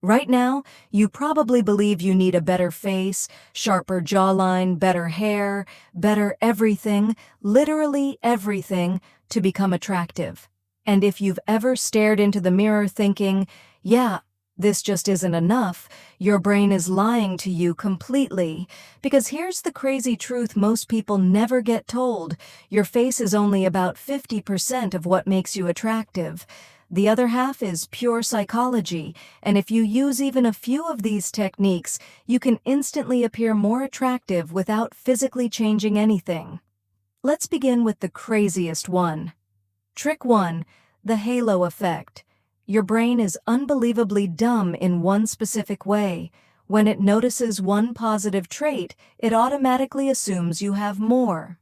Right now, you probably believe you need a better face, sharper jawline, better hair, better everything, literally everything, to become attractive. And if you've ever stared into the mirror thinking, yeah, this just isn't enough, your brain is lying to you completely. Because here's the crazy truth most people never get told: your face is only about 50% of what makes you attractive. The other half is pure psychology, and if you use even a few of these techniques, you can instantly appear more attractive without physically changing anything. Let's begin with the craziest one. Trick 1. The halo effect. Your brain is unbelievably dumb in one specific way. When it notices one positive trait, it automatically assumes you have more.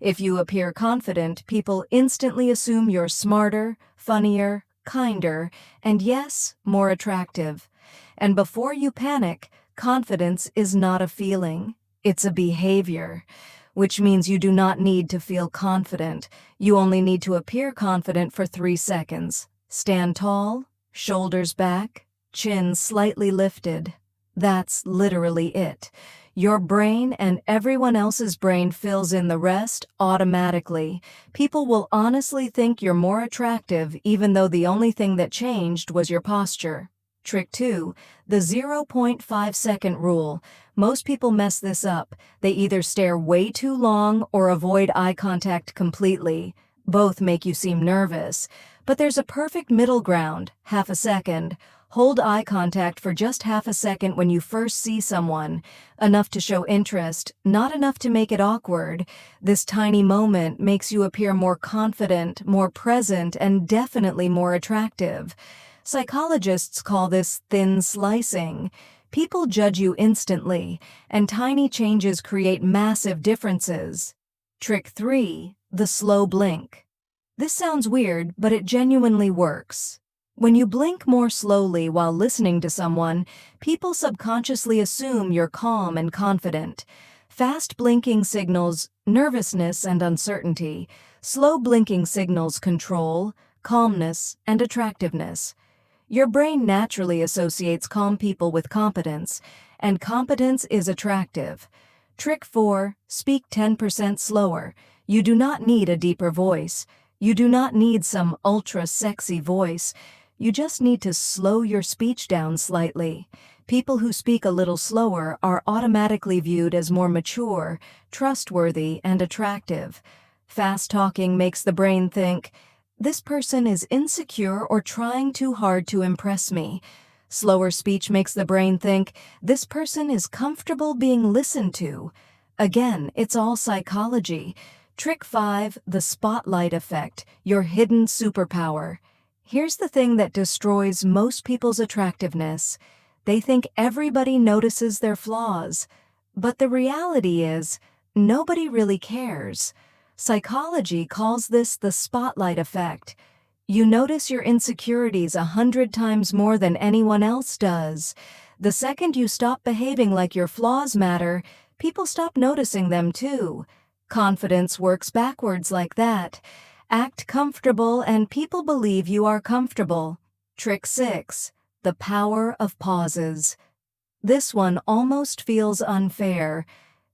If you appear confident, people instantly assume you're smarter, funnier, kinder, and yes, more attractive. And before you panic, confidence is not a feeling, it's a behavior. Which means you do not need to feel confident. You only need to appear confident for 3 seconds. Stand tall, shoulders back, chin slightly lifted. That's literally it. Your brain and everyone else's brain fills in the rest automatically. People will honestly think you're more attractive even though the only thing that changed was your posture. Trick 2. The 0.5-second rule. Most people mess this up. They either stare way too long or avoid eye contact completely. Both make you seem nervous. But there's a perfect middle ground, half a second. Hold eye contact for just half a second when you first see someone. Enough to show interest, not enough to make it awkward. This tiny moment makes you appear more confident, more present, and definitely more attractive. Psychologists call this thin slicing. People judge you instantly, and tiny changes create massive differences. Trick 3. The slow blink. This sounds weird, but it genuinely works. When you blink more slowly while listening to someone, people subconsciously assume you're calm and confident. Fast blinking signals nervousness and uncertainty. Slow blinking signals control, calmness, and attractiveness. Your brain naturally associates calm people with competence, and competence is attractive. Trick 4. Speak 10% slower. You do not need a deeper voice. You do not need some ultra-sexy voice. You just need to slow your speech down slightly. People who speak a little slower are automatically viewed as more mature, trustworthy, and attractive. Fast talking makes the brain think, this person is insecure or trying too hard to impress me. Slower speech makes the brain think, this person is comfortable being listened to. Again, it's all psychology. Trick 5. The spotlight effect, your hidden superpower. Here's the thing that destroys most people's attractiveness. They think everybody notices their flaws. But the reality is, nobody really cares. Psychology calls this the spotlight effect. You notice your insecurities 100 times more than anyone else does. The second you stop behaving like your flaws matter, people stop noticing them too. Confidence works backwards like that. Act comfortable and people believe you are comfortable. Trick 6. The power of pauses. This one almost feels unfair.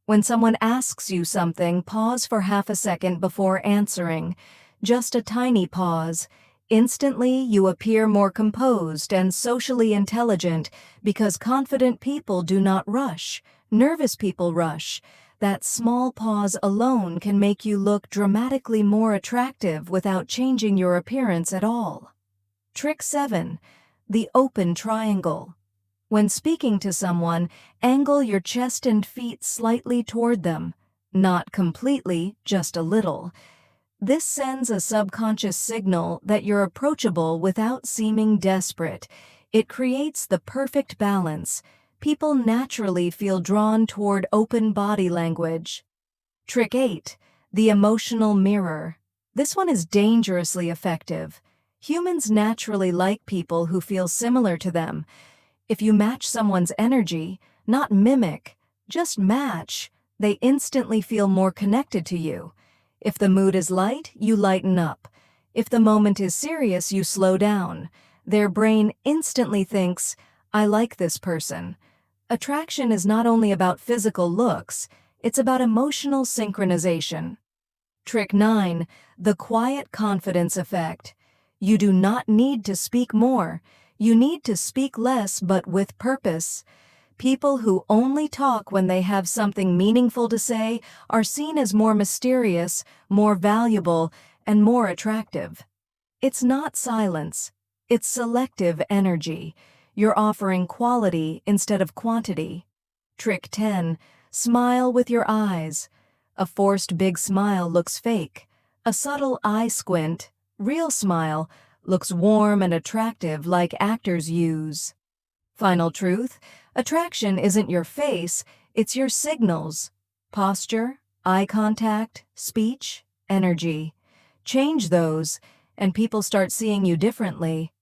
When someone asks you something, pause for half a second before answering. Just a tiny pause. Instantly, you appear more composed and socially intelligent because confident people do not rush. Nervous people rush. That small pause alone can make you look dramatically more attractive without changing your appearance at all. Trick 7. The open triangle. When speaking to someone, angle your chest and feet slightly toward them. Not completely, just a little. This sends a subconscious signal that you're approachable without seeming desperate. It creates the perfect balance. People naturally feel drawn toward open body language. Trick 8. The emotional mirror. This one is dangerously effective. Humans naturally like people who feel similar to them. If you match someone's energy, not mimic, just match, they instantly feel more connected to you. If the mood is light, you lighten up. If the moment is serious, you slow down. Their brain instantly thinks, I like this person. Attraction is not only about physical looks, it's about emotional synchronization. Trick 9. The quiet confidence effect. You do not need to speak more. You need to speak less but with purpose. People who only talk when they have something meaningful to say are seen as more mysterious, more valuable, and more attractive. It's not silence. It's selective energy. You're offering quality instead of quantity. Trick 10. Smile with your eyes. A forced big smile looks fake. A subtle eye squint, real smile, looks warm and attractive like actors use. Final truth, attraction isn't your face, it's your signals. Posture, eye contact, speech, energy. Change those, and people start seeing you differently.